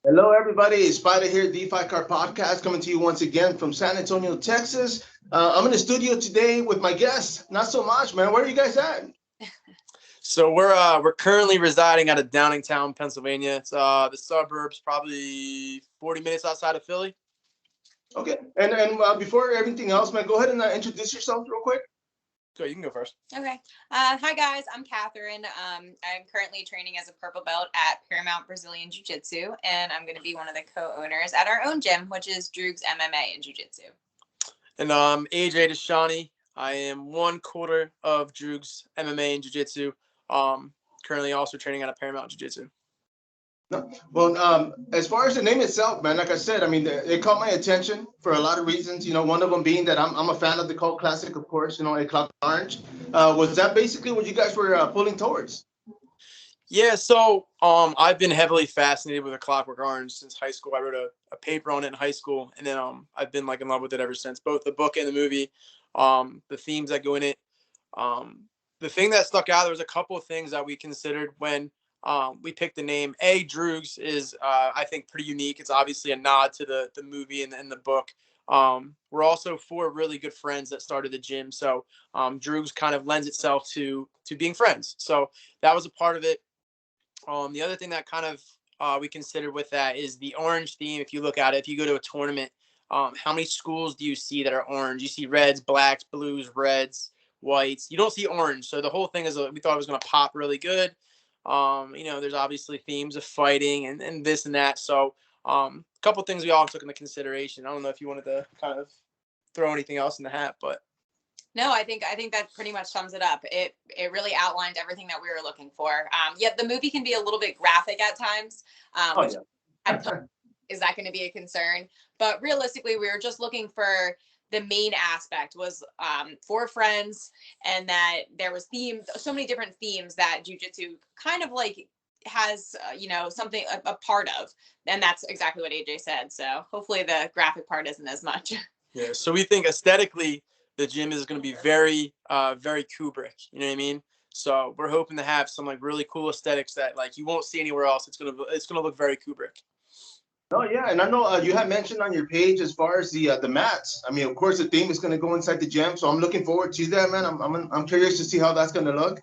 Hello, everybody. It's Spider here, DeFi Car Podcast, coming to you once again from San Antonio, Texas. I'm in the studio today with my guests. Not so much, man. Where are you guys at? So we're currently residing out of Downingtown, Pennsylvania. It's the suburbs, probably 40 minutes outside of Philly. Okay. And before everything else, man, go ahead and introduce yourself real quick. So you can go first. Okay. Hi, guys. I'm Catherine. I'm currently training as a purple belt at Paramount Brazilian Jiu-Jitsu, and I'm going to be one of the co-owners at our own gym, which is Droogs MMA and Jiu-Jitsu. And AJ Deshani. I am one quarter of Droogs MMA and Jiu-Jitsu. Currently also training out of Paramount Jiu-Jitsu. No. Well, as far as the name itself, man, like I said, I mean, it caught my attention for a lot of reasons. One of them being that I'm a fan of the cult classic, of course, A Clock Orange. Was that basically what you guys were pulling towards? Yeah, so I've been heavily fascinated with A Clockwork Orange since high school. I wrote a paper on it in high school, and then I've been in love with it ever since. Both the book and the movie, the themes that go in it. The thing that stuck out, there was a couple of things that we considered when we picked the name. Droogs is, I think, pretty unique. It's obviously a nod to the movie and the book. We're also four really good friends that started the gym, so Droogs kind of lends itself to being friends. So that was a part of it. The other thing that kind of we considered with that is the orange theme. If you look at it, if you go to a tournament, how many schools do you see that are orange? You see reds, blacks, blues, reds, whites. You don't see orange. So the whole thing is we thought it was going to pop really good. There's obviously themes of fighting and this and that. So a couple things we all took into consideration. I don't know if you wanted to kind of throw anything else in the hat, but. No, I think that pretty much sums it up. It really outlined everything that we were looking for. Yet the movie can be a little bit graphic at times. Is that going to be a concern? But realistically, we were just looking for the main aspect was for friends, and that there was so many different themes that jiu-jitsu kind of has something a part of, and that's exactly what AJ said. So hopefully the graphic part isn't as much. Yeah. So we think aesthetically, the gym is going to be very, very Kubrick. You know what I mean? So we're hoping to have some really cool aesthetics that you won't see anywhere else. It's gonna look very Kubrick. Oh yeah, and I know you had mentioned on your page as far as the mats. I mean, of course, the theme is going to go inside the gym, so I'm looking forward to that, man. I'm curious to see how that's going to look.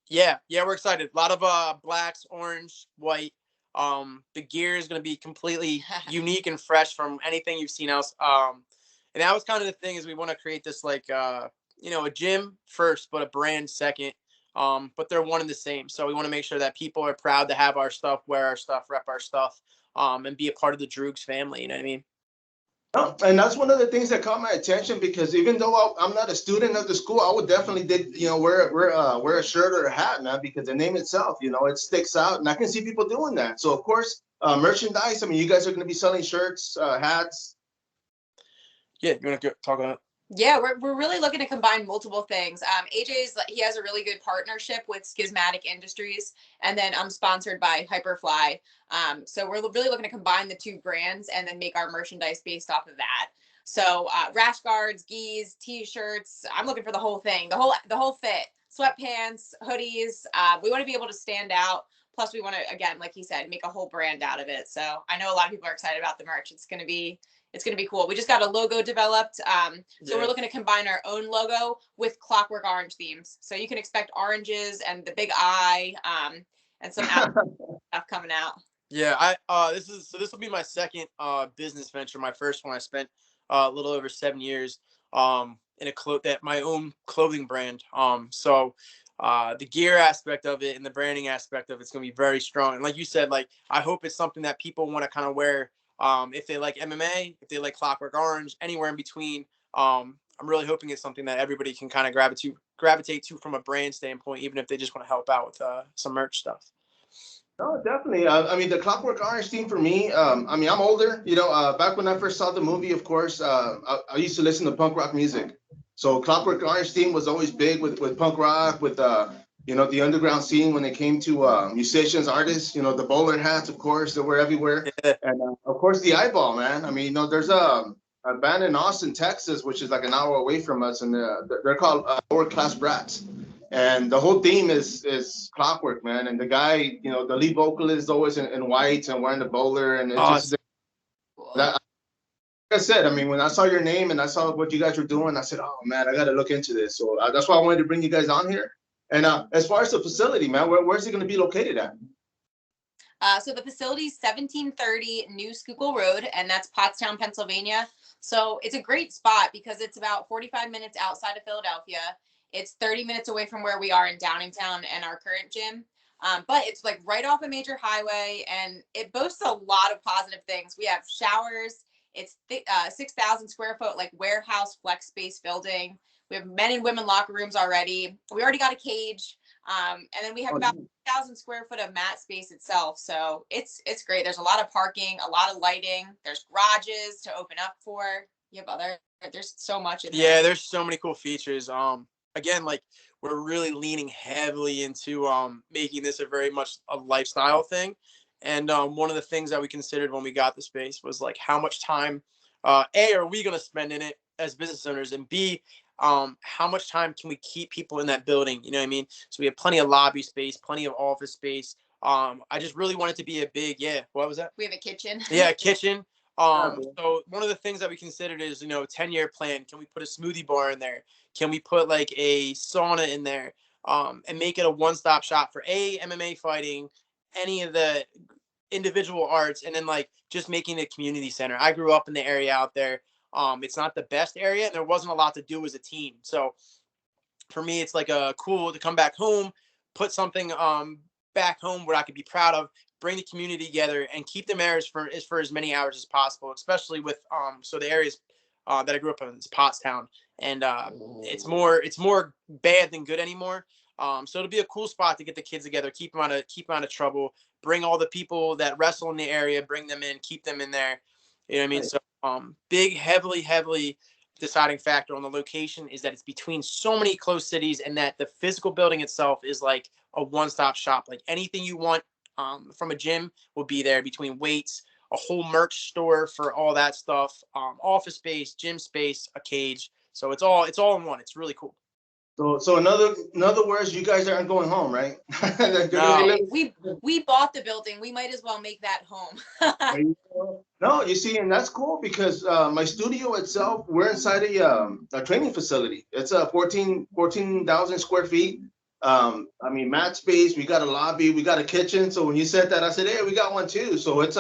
Yeah, we're excited. A lot of blacks, orange, white. The gear is going to be completely unique and fresh from anything you've seen else. And that was kind of the thing is we want to create this a gym first, but a brand second. But they're one and the same. So we want to make sure that people are proud to have our stuff, wear our stuff, rep our stuff, and be a part of the Droogs family. You know what I mean? Oh, and that's one of the things that caught my attention because even though I'm not a student of the school, I would definitely wear a shirt or a hat, man, because the name itself, it sticks out, and I can see people doing that. So of course, merchandise. I mean, you guys are going to be selling shirts, hats. Yeah, you want to talk about it? Yeah, we're really looking to combine multiple things. He has a really good partnership with Schismatic Industries, and then I'm sponsored by Hyperfly. So we're really looking to combine the two brands and then make our merchandise based off of that. So rash guards, gis, t-shirts. I'm looking for the whole thing, the whole fit. Sweatpants, hoodies. We want to be able to stand out. Plus, we want to, again, like he said, make a whole brand out of it. So I know a lot of people are excited about the merch. It's going to be cool. We just got a logo developed. So we're looking to combine our own logo with Clockwork Orange themes. So you can expect oranges and the big eye, and some stuff coming out. Yeah, this will be my second business venture. My first one, I spent a little over 7 years in my own clothing brand. So the gear aspect of it and the branding aspect of it's going to be very strong. And like you said, I hope it's something that people want to kind of wear. If they like MMA, if they like Clockwork Orange, anywhere in between, I'm really hoping it's something that everybody can kind of gravitate to from a brand standpoint, even if they just want to help out with some merch stuff. No, definitely. I mean, the Clockwork Orange theme for me. I mean, I'm older. Back when I first saw the movie, of course, I used to listen to punk rock music. So Clockwork Orange theme was always big with punk rock, with the underground scene when it came to musicians, artists. The bowler hats, of course, they were everywhere, and of course the eyeball, man. I mean, there's a band in Austin, Texas, which is like an hour away from us, and they're called Lower Class Brats. And the whole theme is clockwork, man. And the guy, you know, the lead vocalist is always in white and wearing the bowler, and it's just that. Like I said, I mean, when I saw your name and I saw what you guys were doing, I said, "Oh man, I got to look into this." So that's why I wanted to bring you guys on here. And as far as the facility, man, where's it going to be located at? So the facility is 1730 New Schuylkill Road, and that's Pottstown, Pennsylvania. So it's a great spot because it's about 45 minutes outside of Philadelphia. It's 30 minutes away from where we are in Downingtown and our current gym. But it's like right off a major highway, and it boasts a lot of positive things. We have showers. It's 6,000 square foot like warehouse flex space building. We have men and women locker rooms already. We already got a cage. And then we have about 1,000 square foot of mat space itself. So it's great. There's a lot of parking, a lot of lighting. There's garages to open up for. You have there's so much in there. Yeah, there's so many cool features. Again, like we're really leaning heavily into making this a very much a lifestyle thing. And one of the things that we considered when we got the space was like how much time A, are we going to spend in it as business owners, and B, how much time can we keep people in that building? You know what I mean? So we have plenty of lobby space, plenty of office space. I just really want it to be a big, what was that? We have a kitchen. Yeah, a kitchen. So one of the things that we considered is, 10-year plan. Can we put a smoothie bar in there? Can we put like a sauna in there? And make it a one-stop shop for MMA fighting, any of the individual arts, and then like just making a community center. I grew up in the area out there. It's not the best area, and there wasn't a lot to do as a team. So for me, it's like a cool to come back home, put something back home where I could be proud of, bring the community together, and keep them there for as many hours as possible. Especially with so the areas that I grew up in is Pottstown, and it's more bad than good anymore. So it'll be a cool spot to get the kids together, keep them out of trouble, bring all the people that wrestle in the area, bring them in, keep them in there. You know what I mean? So big, heavily deciding factor on the location is that it's between so many close cities, and that the physical building itself is like a one-stop shop. Like anything you want from a gym will be there, between weights, a whole merch store for all that stuff, office space, gym space, a cage. So it's all in one. It's really cool. So in other words, you guys aren't going home, right? No. We bought the building. We might as well make that home. No, you see, and that's cool because my studio itself, we're inside a training facility. It's a 14,000 square feet. I mean, mat space. We got a lobby. We got a kitchen. So when you said that, I said, hey, we got one too. So it's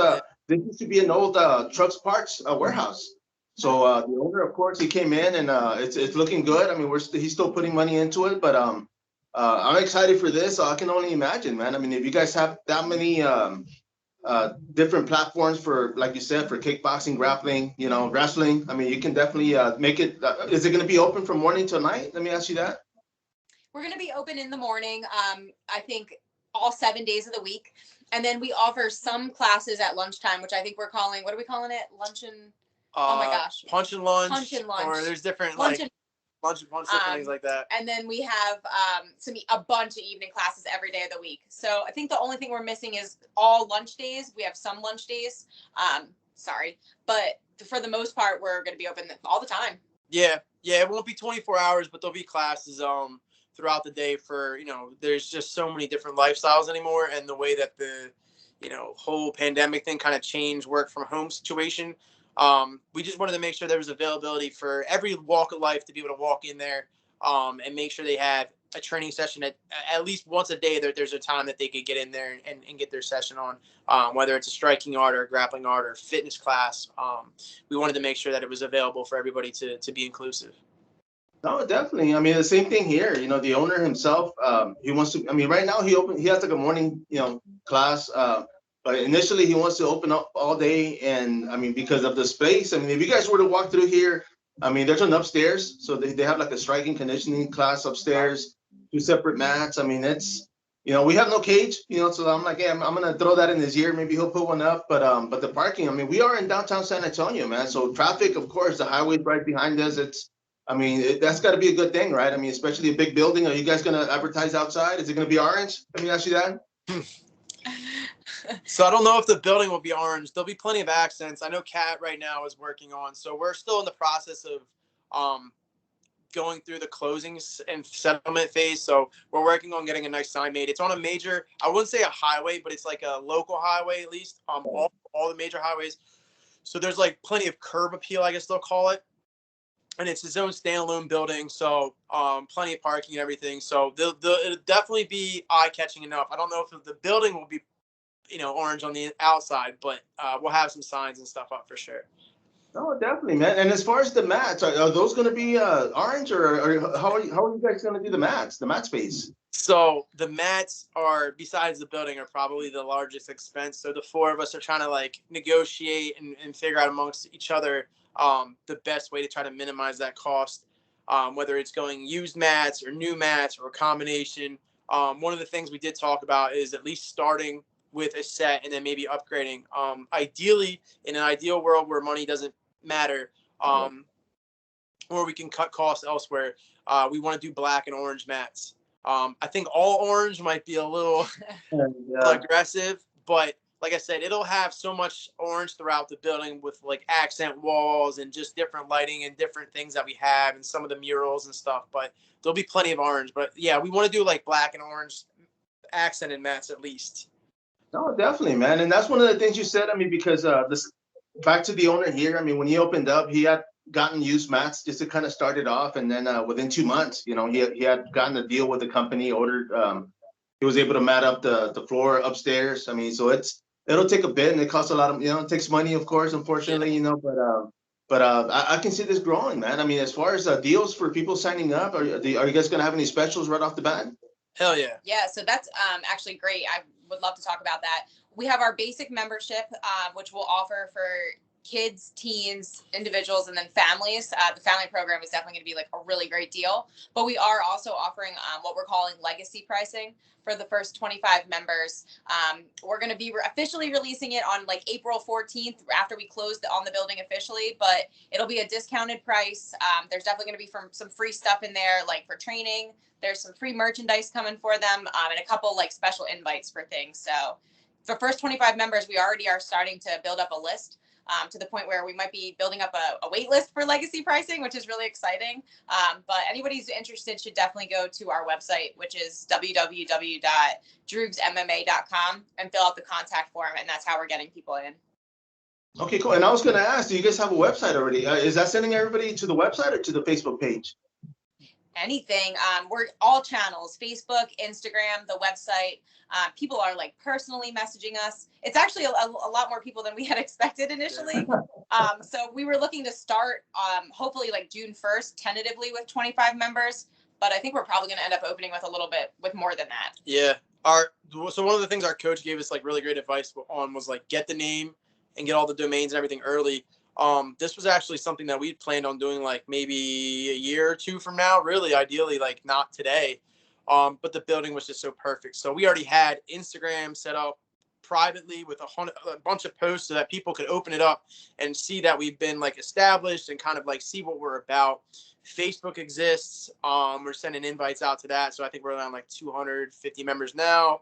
this used to be an old trucks parts warehouse. So the owner, of course, he came in, and it's looking good. I mean, he's still putting money into it, but I'm excited for this. So I can only imagine, man. I mean, if you guys have that many different platforms for, like you said, for kickboxing, grappling, wrestling, I mean, you can definitely make it. Is it going to be open from morning till night? Let me ask you that. We're going to be open in the morning. I think all 7 days of the week, and then we offer some classes at lunchtime, which I think we're calling. What are we calling it? Luncheon. Oh my gosh. Punch and lunch. Punch and lunch. Or there's different lunch different things like that. And then we have a bunch of evening classes every day of the week. So I think the only thing we're missing is all lunch days. We have some lunch days. But for the most part, we're going to be open all the time. Yeah. It won't be 24 hours, but there'll be classes throughout the day for, there's just so many different lifestyles anymore, and the way that the, whole pandemic thing kind of changed work from home situation. We just wanted to make sure there was availability for every walk of life to be able to walk in there and make sure they had a training session at least once a day. There's a time that they could get in there and get their session on, whether it's a striking art or a grappling art or fitness class. We wanted to make sure that it was available for everybody to be inclusive. No, definitely. I mean, the same thing here. The owner himself, he wants to. I mean, right now he has like a morning, class. But initially he wants to open up all day, and I mean, because of the space. I mean, if you guys were to walk through here, I mean, there's an upstairs, so they have like a striking conditioning class upstairs, 2 separate mats. I mean, it's we have no cage, so I'm like, hey, I'm gonna throw that in his ear. Maybe he'll put one up. But the parking. I mean, we are in downtown San Antonio, man. So traffic, of course, the highway's right behind us. That's got to be a good thing, right? I mean, especially a big building. Are you guys going to advertise outside? Is it going to be orange? Let me ask you that. So I don't know if the building will be orange. There'll be plenty of accents. I know Kat right now is working on. So we're still in the process of going through the closings and settlement phase. So we're working on getting a nice sign made. It's on a major, I wouldn't say a highway, but it's like a local highway at least. All the major highways. So there's like plenty of curb appeal, I guess they'll call it. And it's its own standalone building, so plenty of parking and everything. So it'll definitely be eye-catching enough. I don't know if the building will be, orange on the outside, but we'll have some signs and stuff up for sure. Oh, definitely, man. And as far as the mats, are those going to be orange, or how are you guys going to do the mat space? So the mats are, besides the building, are probably the largest expense. So the four of us are trying to like negotiate and figure out amongst each other the best way to try to minimize that cost, whether it's going used mats or new mats or a combination. One of the things we did talk about is at least starting with a set and then maybe upgrading. Ideally, in an ideal world where money doesn't matter, or we can cut costs elsewhere, we want to do black and orange mats. I think all orange might be a little aggressive, but like I said, it'll have so much orange throughout the building with like accent walls and just different lighting and different things that we have and some of the murals and stuff, but there'll be plenty of orange. But yeah, we want to do like black and orange accented mats at least. No, definitely, man. And that's one of the things you said. I mean, because this back to the owner here. I mean, when he opened up, he had gotten used mats just to kind of start it off, and then within 2 months, he had gotten a deal with the company, ordered. He was able to mat up the floor upstairs. I mean, so it'll take a bit, and it costs a lot of, it takes money, of course, unfortunately, but I can see this growing, man. I mean, as far as deals for people signing up, are you guys gonna have any specials right off the bat? Hell yeah. Yeah, so that's actually great. I would love to talk about that. We have our basic membership, which we'll offer for kids, teens, individuals, and then families. The family program is definitely going to be like a really great deal. But we are also offering what we're calling legacy pricing for the first 25 members. We're going to be officially releasing it on like April 14th after we close on the building officially, but it'll be a discounted price. There's definitely going to be some free stuff in there, like for training. There's some free merchandise coming for them, and a couple like special invites for things. So for first 25 members, we already are starting to build up a list. To the point where we might be building up a wait list for legacy pricing, which is really exciting. But anybody who's interested should definitely go to our website, which is www.droogsmma.com, and fill out the contact form, and that's how we're getting people in. Okay, cool. And I was going to ask, do you guys have a website already? Is that sending everybody to the website or to the Facebook page? Anything. We're all channels: Facebook, Instagram, the website. People are like personally messaging us. It's actually a lot more people than we had expected initially. So we were looking to start hopefully like June 1st, tentatively with 25 members, but I think we're probably going to end up opening with more than that. Yeah. So one of the things our coach gave us like really great advice on was like get the name and get all the domains and everything early. This was actually something that we planned on doing like maybe a year or two from now, really ideally, like not today. But the building was just so perfect. So we already had Instagram set up privately with a bunch of posts so that people could open it up and see that we've been like established and kind of like see what we're about. Facebook exists. We're sending invites out to that. So I think we're around like 250 members now.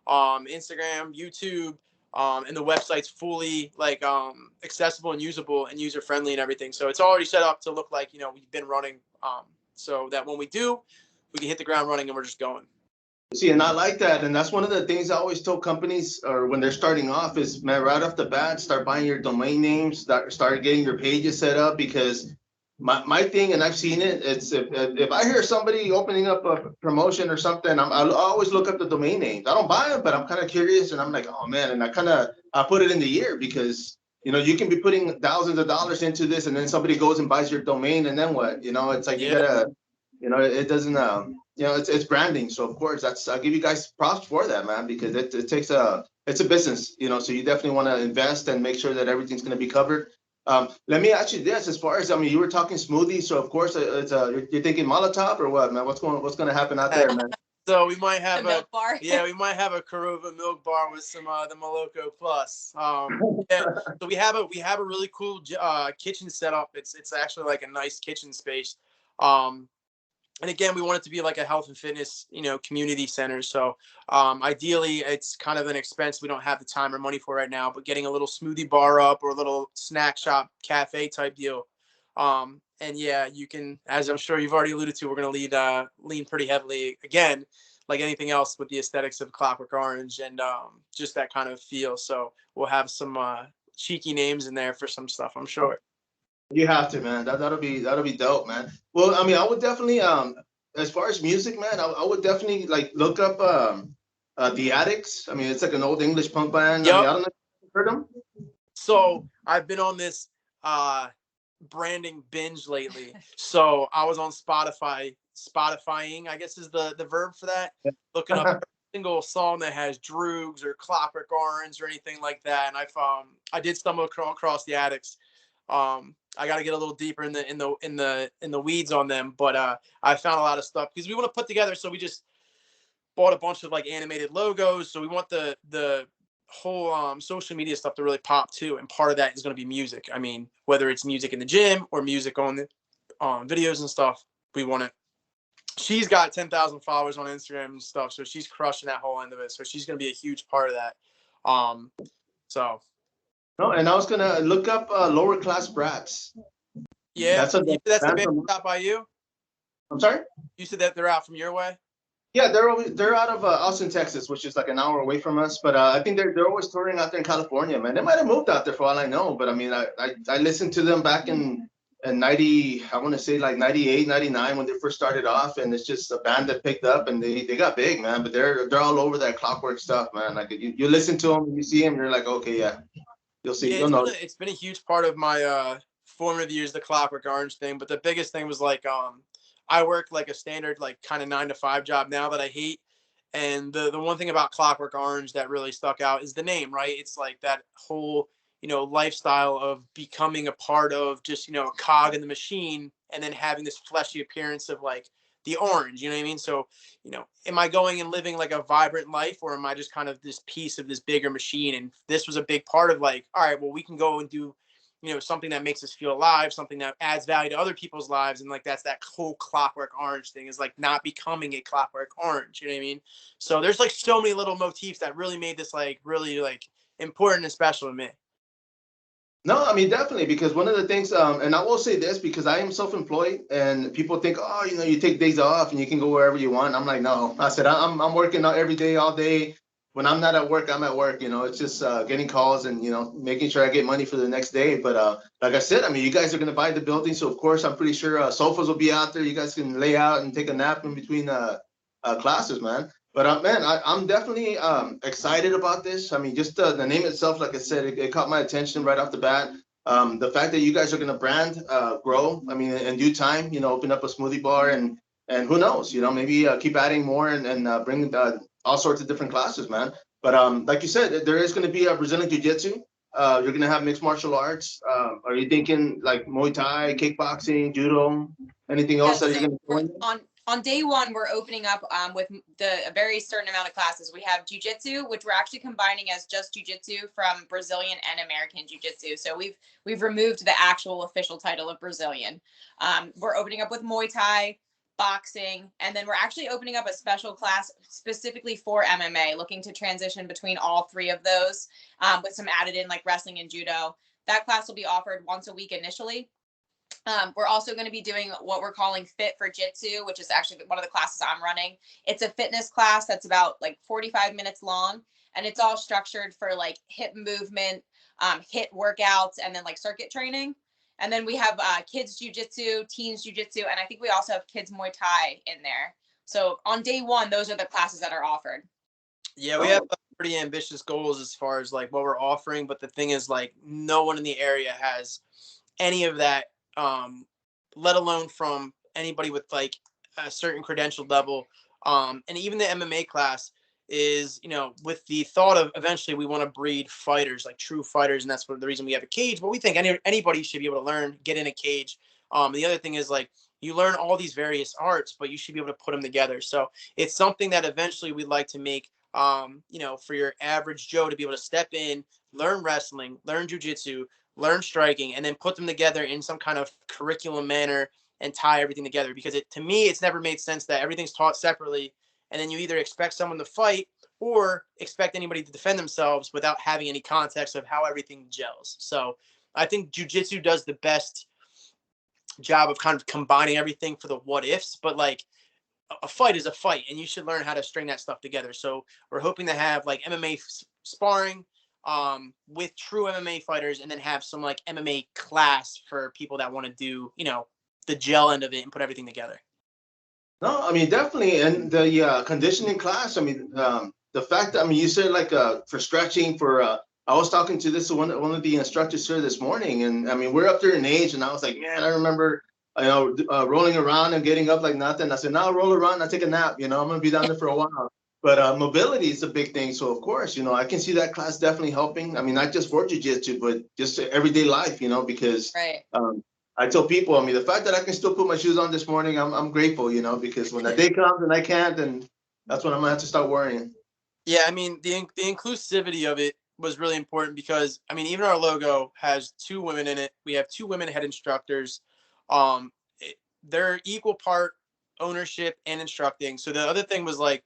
Instagram, YouTube. And the website's fully like accessible and usable and user friendly and everything. So it's already set up to look like, we've been running, so that when we do, we can hit the ground running and we're just going. See, and I like that. And that's one of the things I always tell companies, or when they're starting off, is, man, right off the bat, start buying your domain names, start getting your pages set up, because my thing, and I've seen it, it's if I hear somebody opening up a promotion or something, I always look up the domain names. I don't buy them, but I'm kind of curious, and I'm like, oh man, and I put it in the year, because you can be putting thousands of dollars into this, and then somebody goes and buys your domain, and then what? It's like you gotta, it doesn't, it's branding. So of course I'll give you guys props for that, man, because it takes it's a business, so you definitely want to invest and make sure that everything's going to be covered. Let me ask you this: as far as, you were talking smoothies, so of course it's you're thinking Molotov or what, man? What's going to happen out there, man? So we might have milk bar. We might have a Corova milk bar with some the Moloko Plus. Yeah. So we have a really cool kitchen setup. It's actually like a nice kitchen space. And again, we want it to be like a health and fitness, community center. So ideally, it's kind of an expense we don't have the time or money for right now, but getting a little smoothie bar up or a little snack shop cafe type deal And yeah, you can, as I'm sure you've already alluded to, we're going to lean pretty heavily again, like anything else, with the aesthetics of Clockwork Orange and just that kind of feel. So we'll have some cheeky names in there for some stuff, I'm sure. You have to, man. That'll be dope, man. Well, I mean, I would definitely as far as music, man, I would definitely like look up the Addicts. I mean, it's like an old English punk band. I Yep. mean, I don't know if you've heard them. So I've been on this branding binge lately. So I was on Spotifying, I guess is the verb for that. Looking up every single song that has Droogs or Clockwork Orange or anything like that. And I did stumble across the Addicts. I got to get a little deeper in the weeds on them, but I found a lot of stuff because we want to put together. So we just bought a bunch of like animated logos. So we want the whole social media stuff to really pop too, and part of that is going to be music. I mean, whether it's music in the gym or music on the videos and stuff, we want it. She's got 10,000 followers on Instagram and stuff, so she's crushing that whole end of it. So she's going to be a huge part of that. So No, and I was gonna look up Lower Class Brats. yeah, That's that's the band band from- out by you. I'm sorry. You said that they're out from your way. Yeah, they're out of Austin, Texas, which is like an hour away from us. But I think they're always touring out there in California, man. They might have moved out there for all I know. But I mean, I listened to them back in 90, I want to say like 98, 99 when they first started off, and it's just a band that picked up and they got big, man. But they're all over that Clockwork stuff, man. Like you listen to them, you see them, you're like, okay, yeah, you'll see, Yeah, you'll know. it's been a huge part of my formative years, the Clockwork Orange thing. But the biggest thing was like I work like a standard like kind of 9 to 5 job now that I hate. And the one thing about Clockwork Orange that really stuck out is the name, right? It's like that whole, lifestyle of becoming a part of just, a cog in the machine and then having this fleshy appearance of like the orange, you know what I mean? So, am I going and living like a vibrant life, or am I just kind of this piece of this bigger machine? And this was a big part of like, all right, well, we can go and do, something that makes us feel alive, something that adds value to other people's lives. And like, that's that whole Clockwork Orange thing, is like not becoming a Clockwork Orange. You know what I mean? So there's like so many little motifs that really made this like really like important and special to me. No, I mean, definitely, because one of the things, and I will say this because I am self-employed, and people think, oh, you take days off and you can go wherever you want. I'm like, no. I said, I'm working out every day, all day. When I'm not at work, I'm at work. It's just getting calls and making sure I get money for the next day. But like I said, I mean, you guys are gonna buy the building, so of course, I'm pretty sure sofas will be out there. You guys can lay out and take a nap in between classes, man. But man, I'm definitely excited about this. I mean, just the name itself, like I said, it caught my attention right off the bat. The fact that you guys are gonna brand grow. I mean, in due time, open up a smoothie bar and who knows, maybe keep adding more and bring all sorts of different classes, man. But like you said, there is gonna be a Brazilian Jiu-Jitsu. You're gonna have mixed martial arts. Are you thinking like Muay Thai, kickboxing, judo, anything else that you're gonna go in? On day one, we're opening up with a very certain amount of classes. We have Jiu-Jitsu, which we're actually combining as just Jiu-Jitsu from Brazilian and American Jiu-Jitsu. So we've removed the actual official title of Brazilian. We're opening up with Muay Thai, boxing, and then we're actually opening up a special class specifically for MMA, looking to transition between all three of those with some added in like wrestling and judo. That class will be offered once a week initially. We're also going to be doing what we're calling Fit for Jitsu, which is actually one of the classes I'm running. It's a fitness class that's about like 45 minutes long, and it's all structured for like hip movement, HIIT workouts, and then like circuit training. And then we have kids jiu-jitsu, teens jiu-jitsu, and I think we also have kids Muay Thai in there. So on day one, those are the classes that are offered. Yeah, we have pretty ambitious goals as far as like what we're offering, but the thing is like no one in the area has any of that, let alone from anybody with like a certain credential level. And even the MMA class is, with the thought of eventually we want to breed fighters, like true fighters. And that's the reason we have a cage, but we think anybody should be able to learn, get in a cage. The other thing is like, you learn all these various arts, but you should be able to put them together. So it's something that eventually we'd like to make, for your average Joe to be able to step in, learn wrestling, learn jujitsu, learn striking, and then put them together in some kind of curriculum manner and tie everything together. Because to me, it's never made sense that everything's taught separately, and then you either expect someone to fight or expect anybody to defend themselves without having any context of how everything gels. So I think jujitsu does the best job of kind of combining everything for the what ifs, but like a fight is a fight and you should learn how to string that stuff together. So we're hoping to have like MMA sparring with true MMA fighters, and then have some like MMA class for people that want to do, the gel end of it and put everything together. No, I mean, definitely. And the conditioning class, I mean, the fact that, I mean, you said like for stretching, I was talking to one of the instructors here this morning, and I mean, we're up there in age, and I was like, man, I remember, rolling around and getting up like nothing. I said, now I'll roll around, I take a nap, I'm going to be down there for a while. But mobility is a big thing. So of course, I can see that class definitely helping. I mean, not just for jiu-jitsu, but just everyday life, because Right. I tell people, I mean, the fact that I can still put my shoes on this morning, I'm grateful, because when the day comes and I can't, then that's when I'm gonna have to start worrying. Yeah, I mean, the inclusivity of it was really important because, I mean, even our logo has 2 women in it. We have 2 women head instructors. They're equal part ownership and instructing. So the other thing was like,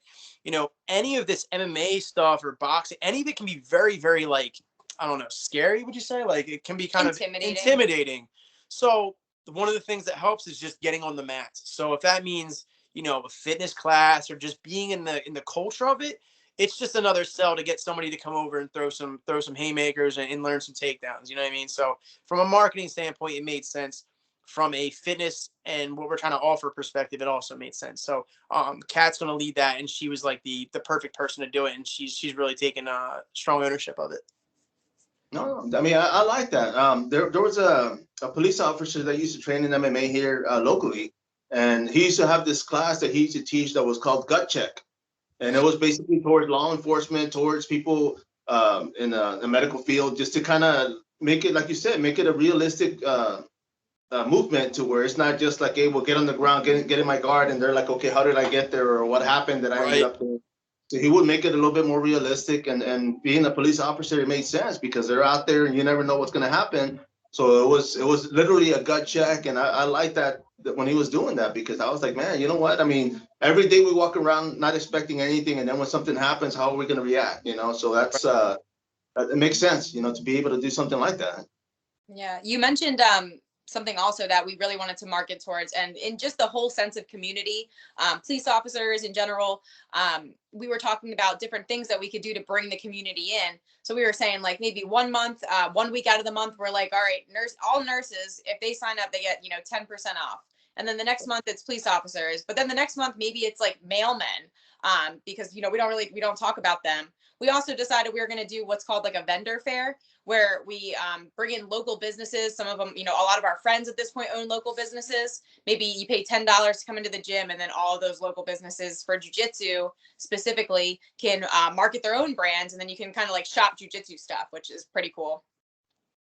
any of this MMA stuff or boxing, any of it can be very, very like, I don't know, scary, would you say? Like it can be kind of intimidating. So one of the things that helps is just getting on the mats. So if that means, a fitness class or just being in the culture of it, it's just another sell to get somebody to come over and throw some haymakers and learn some takedowns. You know what I mean? So from a marketing standpoint, it made sense. From a fitness and what we're trying to offer perspective, it also made sense. So Kat's going to lead that, and she was like the perfect person to do it, and she's really taken strong ownership of it. No, I mean, I like that. There was a police officer that used to train in MMA here locally, and he used to have this class that he used to teach that was called gut check. And it was basically towards law enforcement, towards people in the medical field, just to kind of make it, like you said, make it a realistic movement to where it's not just like, hey, we'll get on the ground, get in my guard, and they're like, okay, how did I get there, or what happened that I ended up there? So he would make it a little bit more realistic, and being a police officer, it made sense because they're out there and you never know what's going to happen. So it was literally a gut check, and I like that when he was doing that, because I was like, man, you know what? I mean, every day we walk around not expecting anything, and then when something happens, how are we going to react? So that's it makes sense, to be able to do something like that. Yeah, you mentioned something also that we really wanted to market towards, and in just the whole sense of community, police officers in general. We were talking about different things that we could do to bring the community in. So we were saying like maybe 1 month, 1 week out of the month, we're like, all right, all nurses, if they sign up, they get 10% off. And then the next month it's police officers, but then the next month maybe it's like mailmen, because we don't talk about them. We also decided we were going to do what's called like a vendor fair, where we bring in local businesses. Some of them, a lot of our friends at this point own local businesses. Maybe you pay $10 to come into the gym, and then all of those local businesses for jiu-jitsu specifically can market their own brands, and then you can kind of like shop jiu-jitsu stuff, which is pretty cool.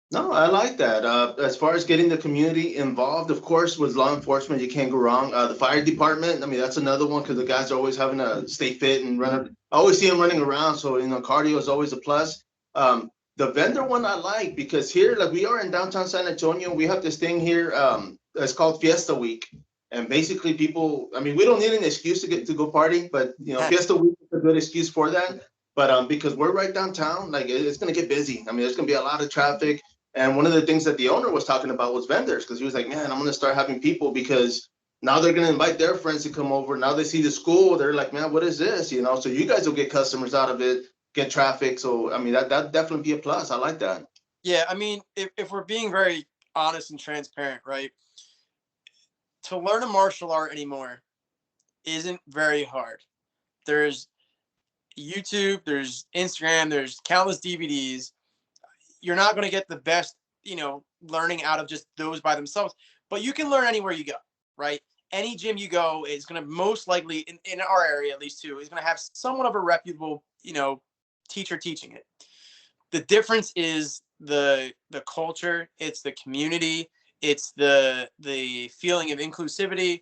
No, I like that. As far as getting the community involved, of course, with law enforcement, you can't go wrong. The fire department, I mean, that's another one because the guys are always having to stay fit and run. I always see them running around, so cardio is always a plus. The vendor one I like because here, like we are in downtown San Antonio, we have this thing here. It's called Fiesta Week, and basically people. I mean, we don't need an excuse to go party, but Fiesta Week is a good excuse for that. But because we're right downtown, like it's gonna get busy. I mean, there's gonna be a lot of traffic. And one of the things that the owner was talking about was vendors, because he was like, man, I'm going to start having people because now they're going to invite their friends to come over. Now they see the school. They're like, man, what is this? So you guys will get customers out of it, get traffic. So, I mean, that'd definitely be a plus. I like that. Yeah. I mean, if we're being very honest and transparent, right? To learn a martial art anymore isn't very hard. There's YouTube, there's Instagram, there's countless DVDs. You're not going to get the best, learning out of just those by themselves, but you can learn anywhere you go, right? Any gym you go is going to most likely, in our area at least too, is going to have somewhat of a reputable, teacher teaching it. The difference is the culture, it's the community, it's the feeling of inclusivity,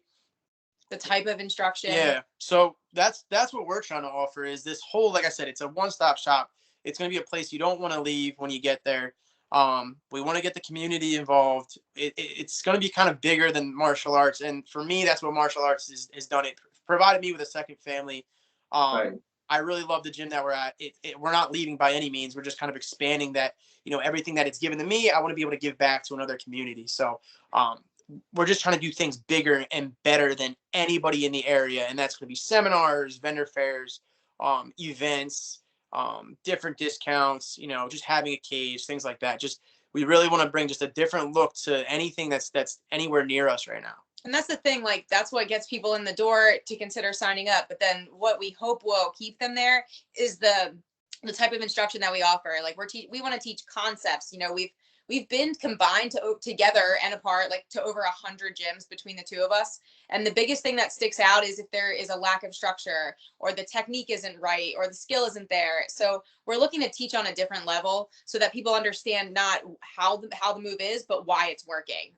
the type of instruction. Yeah. So that's what we're trying to offer is this whole, like I said, it's a one-stop shop. It's going to be a place you don't want to leave when you get there. We want to get the community involved. It's going to be kind of bigger than martial arts. And for me, that's what martial arts has done. It provided me with a second family. Right. I really love the gym that we're at. We're not leaving by any means. We're just kind of expanding that, everything that it's given to me, I want to be able to give back to another community. So we're just trying to do things bigger and better than anybody in the area. And that's going to be seminars, vendor fairs, events, different discounts, just having a cage, things like that. Just, we really want to bring just a different look to anything that's anywhere near us right now. And that's the thing, like, that's what gets people in the door to consider signing up. But then what we hope will keep them there is the type of instruction that we offer. Like, we want to teach concepts. We've been combined together and apart, like, to over 100 gyms between the two of us. And the biggest thing that sticks out is if there is a lack of structure, or the technique isn't right, or the skill isn't there. So we're looking to teach on a different level so that people understand not how the move is, but why it's working.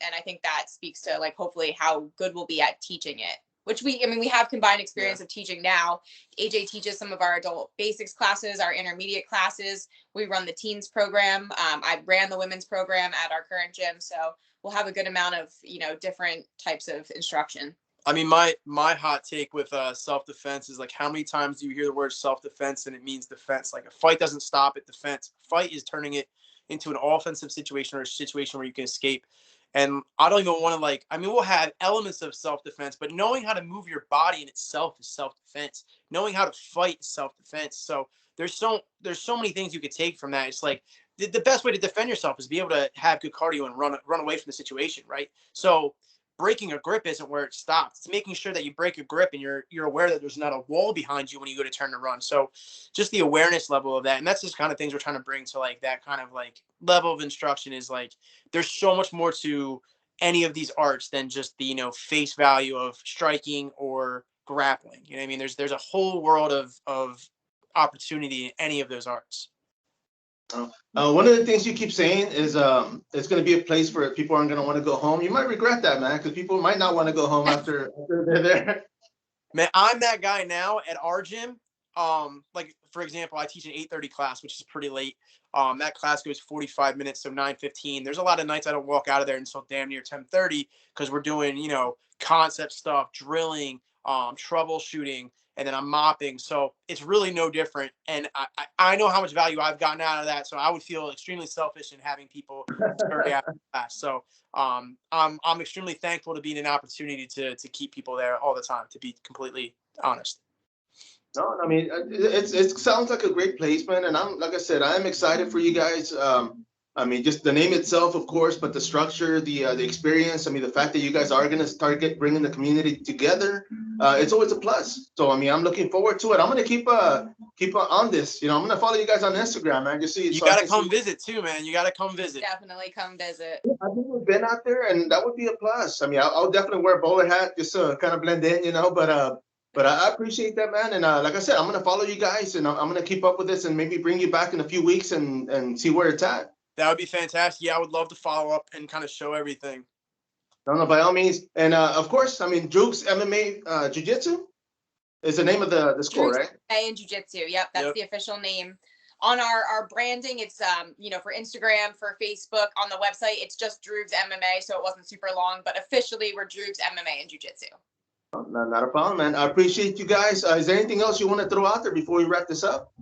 And I think that speaks to, like, hopefully how good we'll be at teaching it. Which we have combined experience of teaching now. AJ teaches some of our adult basics classes, our intermediate classes. We run the teens program. I ran the women's program at our current gym. So we'll have a good amount of, different types of instruction. I mean, my hot take with self-defense is, like, how many times do you hear the word self-defense and it means defense? Like, a fight doesn't stop at defense. Fight is turning it into an offensive situation, or a situation where you can escape. And I don't even want to, we'll have elements of self-defense, but knowing how to move your body in itself is self-defense. Knowing how to fight is self-defense. So there's so many things you could take from that. It's like the best way to defend yourself is be able to have good cardio and run away from the situation, right? So breaking a grip isn't where it stops. It's making sure that you break a grip and you're aware that there's not a wall behind you when you go to turn to run. So just the awareness level of that. And that's just kind of things we're trying to bring to, like, that kind of, like, level of instruction is, like, there's so much more to any of these arts than just the, face value of striking or grappling. You know what I mean? There's a whole world of opportunity in any of those arts. One of the things you keep saying is it's going to be a place where people aren't going to want to go home. You might regret that, man, because people might not want to go home after they're there. Man, I'm that guy now at our gym. Like, for example, I teach an 8:30 class, which is pretty late. That class goes 45 minutes, so 9:15. There's a lot of nights I don't walk out of there until damn near 10:30 because we're doing, concept stuff, drilling, troubleshooting, and then I'm mopping. So it's really no different. And I know how much value I've gotten out of that. So I would feel extremely selfish in having people start after class. So I'm extremely thankful to be in an opportunity to keep people there all the time, to be completely honest. No, I mean, it sounds like a great placement, and like I said, I'm excited for you guys. I mean, just the name itself, of course, but the structure, the experience. I mean, the fact that you guys are going to start bringing the community together, it's always a plus. So, I mean, I'm looking forward to it. I'm going to keep on this. I'm going to follow you guys on Instagram, man. Just see. You got to come visit too, man. You got to come visit. Definitely come visit. I think we've been out there, and that would be a plus. I mean, I'll definitely wear a bowler hat just to kind of blend in, But I appreciate that, man. And like I said, I'm going to follow you guys, and I'm going to keep up with this and maybe bring you back in a few weeks and see where it's at. That would be fantastic. Yeah, I would love to follow up and kind of show everything. No, by all means. And of course, I mean, Droogs Mma Jiujitsu is the name of the school, Droogs right? Mma Jiujitsu. Yep, that's the official name. On our branding, it's for Instagram, for Facebook, on the website, it's just Droogs MMA, so it wasn't super long, but officially we're Droogs MMA and Jiu-Jitsu. Not a problem, man. I appreciate you guys. Is there anything else you want to throw out there before we wrap this up?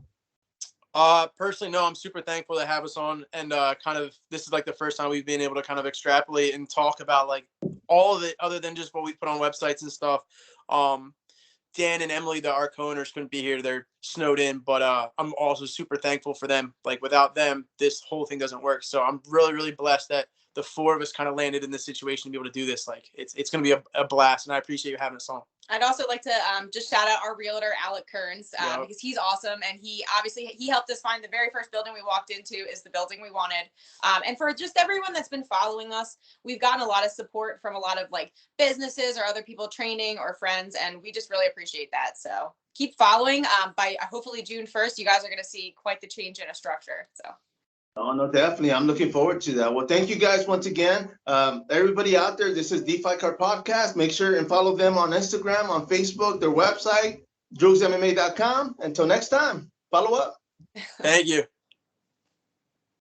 Personally, no, I'm super thankful to have us on, and this is like the first time we've been able to kind of extrapolate and talk about, like, all of it other than just what we put on websites and stuff. Dan and Emily, our co-owners, couldn't be here. They're snowed in, but I'm also super thankful for them. Like, without them, this whole thing doesn't work. So I'm really, really blessed that the four of us kind of landed in this situation to be able to do this. Like, it's going to be a blast, and I appreciate you having us on. I'd also like to just shout out our realtor, Alec Kearns, because he's awesome. And he helped us find the very first building we walked into is the building we wanted. And for just everyone that's been following us, we've gotten a lot of support from a lot of, like, businesses or other people training or friends. And we just really appreciate that. So keep following. By hopefully June 1st, you guys are going to see quite the change in a structure. So. Oh, no, definitely. I'm looking forward to that. Well, thank you guys once again. Everybody out there, this is DeFi Card Podcast. Make sure and follow them on Instagram, on Facebook, their website, droogsmma.com. Until next time, follow up. Thank you.